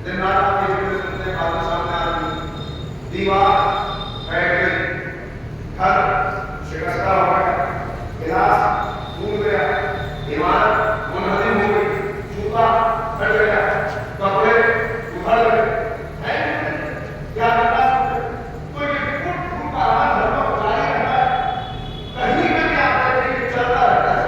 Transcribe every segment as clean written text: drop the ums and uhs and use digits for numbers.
دن رات آپ کی ذکر سنتے ہیں، باتیں سامنے آتی ہیں، دیوار بیٹھ گئی، گھر شکستہ ہو گیا، گلاس ٹوٹ گیا، عمارت منہدم ہو گئی، جوتا پھٹ گیا، کپڑے ابھر گئے، کیا کرنا تو یہ ٹوٹ ٹوٹ کا عمل گھر میں جاری رہتا ہے، کہیں پہ بھی آپ دیکھیں کہ چلتا رہتا ہے،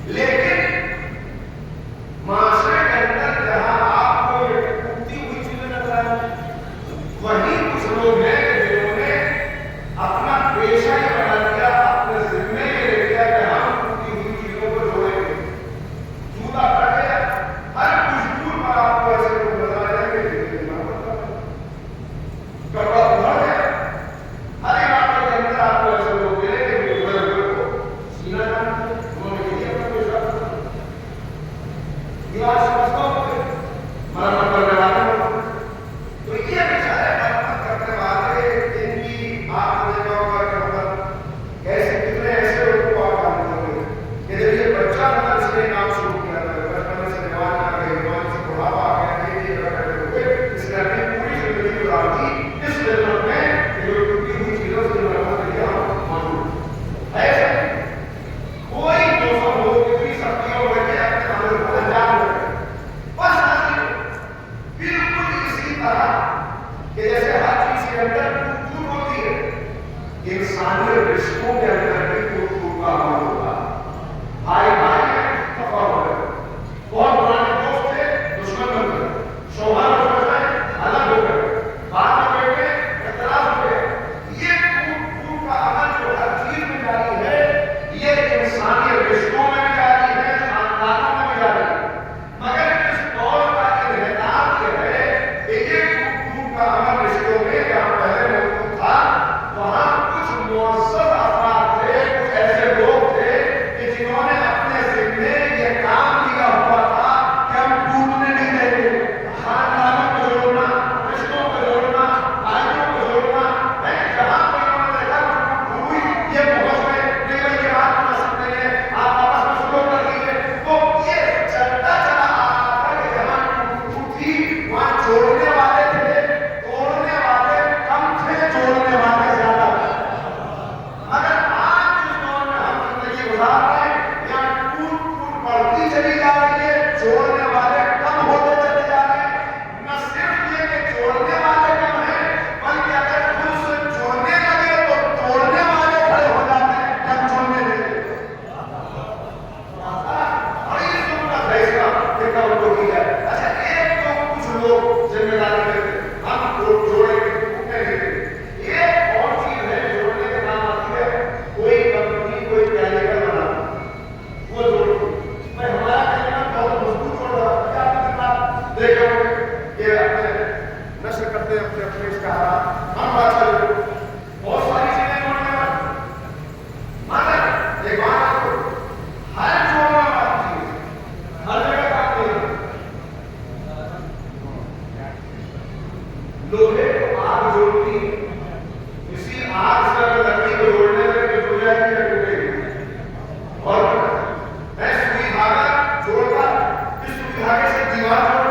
لیکن معاشرے کے اندر جہاں آپ کو یہ ٹوٹتی ہوئی چیزیں نظر آئیں، وہیں کچھ لوگ ہیں جنہوں نے اپنا پیشہ یہ بنا دیا، اپنے ذمے یہ لے لیا کہ ہم ٹوٹی ہوئی چیزوں کو جوڑیں گے، جوتا پھٹ گیا، ہر کچھ دور پر آپ کو ایسے لوگ نظر آ جائیں گے کپڑا ابھر گیا، ہر علاقے کے اندر آپ کو ایسے لوگ ملیں گے جو ابھرے ہوئے کو سینا جانتے ہیں، انہوں نے یہی اپنا پیشہ بنا دیا، دیوار شکستہ ہو گئی، مرمت کرنے والے ہو گئے، تو یہ بیچارے مرمت کرنے والے ان کی آپ نے دیکھا ہوگا کہ مطلب ایسے کتنے ایسے لوگوں کو آپ جانتے ہوں گے کہ جب یہ بچہ مطلب اس نے کام شروع کیا تھا، بچپن سے جوان آ گئے، جوان سے بڑھاپا آ گیا، یہ کرتے ہوئے اس نے اپنی پوری زندگی گزار دی اس خدمت میں کہ جو ٹوٹی ہوئی چیزوں سے مرمت کے لیے ہم موجود ہے۔ ایسے کوئی دوسرا لوگ کتنی سختیوں میں کہ اپنے عمل کو انجام دے، بس بالکل اسی طرح کہ جیسے ہر چیز کے اندر ٹوٹ ہوتی ہے، انسانی رشتوں کے اندر بھی ٹوٹ کا عمل ہوتا ہے، بھائی بھائی میں خفا ہو گئے، بہت پرانے دوست تھے دشمن بن گئے، شوہر اور شوہر الگ ہو گئے، بعد میں بیٹے اختلاف ہو گئے، یہ ٹوٹ کا عمل جو ہر چیز میں جاری ہے، یہ انسانی رشتوں میں بھی جاری ہے، خاندانوں میں بھی جاری ہے، مگر اس دور کا انحطاط یہ ہے کہ یہ ٹوٹ کا عمل رشتوں میں جہاں پہلے موجود تھا وہاں کچھ معزز افراد تھے، کچھ ایسے لوگ تھے کہ جنہوں نے اپنے ذمے یہ کام لیا ہوا تھا کہ ہم ٹوٹنے نہیں دیں گے، خاندانوں کو جوڑنا، رشتوں کو جوڑنا، بھائیوں کو جوڑنا، جہاں کوئی انہوں نے دیکھا ٹوٹ ہوئی یہ پہنچ گئے، نہیں بھائی یہ بات بنا سکتے ہیں، آپ آپس میں سلوک کر لیجیے، تو یہ چلتا چلا آ رہا تھا کہ جہاں ٹوٹ تھی وہاں جوڑنے والے تھے، توڑنے والے کم تھے، جوڑنے والے زیادہ تھے، مگر آج جس دور میں ہم زندگی گزار رہے ہیں یہاں ٹوٹ بڑھتی چلی جا رہی ہے، جوڑنے والے کم ہوتے چلے جا رہے ہیں، نہ صرف یہ کہ جوڑنے والے کم ہیں بلکہ اگر خود سے جوڑنے لگے تو توڑنے والے کھڑے ہو جاتے ہیں کہ ہم جوڑنے لگے، بڑی ظلم کا فیصلہ کہ کب کو کیا ہے۔ اچھا ایک تو کچھ لوگ ذمہ داری لیتے ہیں، ہم جوڑیں گے ٹوٹنے نہیں دیں گے، ایک اور چیز ہے جوڑنے کے نام آتی ہے، کوئی کمپنی کوئی کیمیکل بنانا وہ جوڑتی ہے، میں ہمارا کیمیکل بہت مضبوط جوڑ رہا ہے، کیا آپ نے دیکھا ہوگا کہ اپنے نشر کرتے ہیں اپنے اشتہارات، ہم بات کر رہے ہیں بہت ساری چیزیں جوڑنے والی، مگر ایک بات ہے ہر جوڑنے والی چیز ہر جگہ کام نہیں ہوتی، لوہے کو آگ جوڑتی ہے، اسی آگ سے اگر لکڑی کو جوڑنے لگے تو جڑ جائے گی یا ٹوٹے گی، اور میں سوئی دھاگا جوڑتا، اس سوئی دھاگے سے دیوار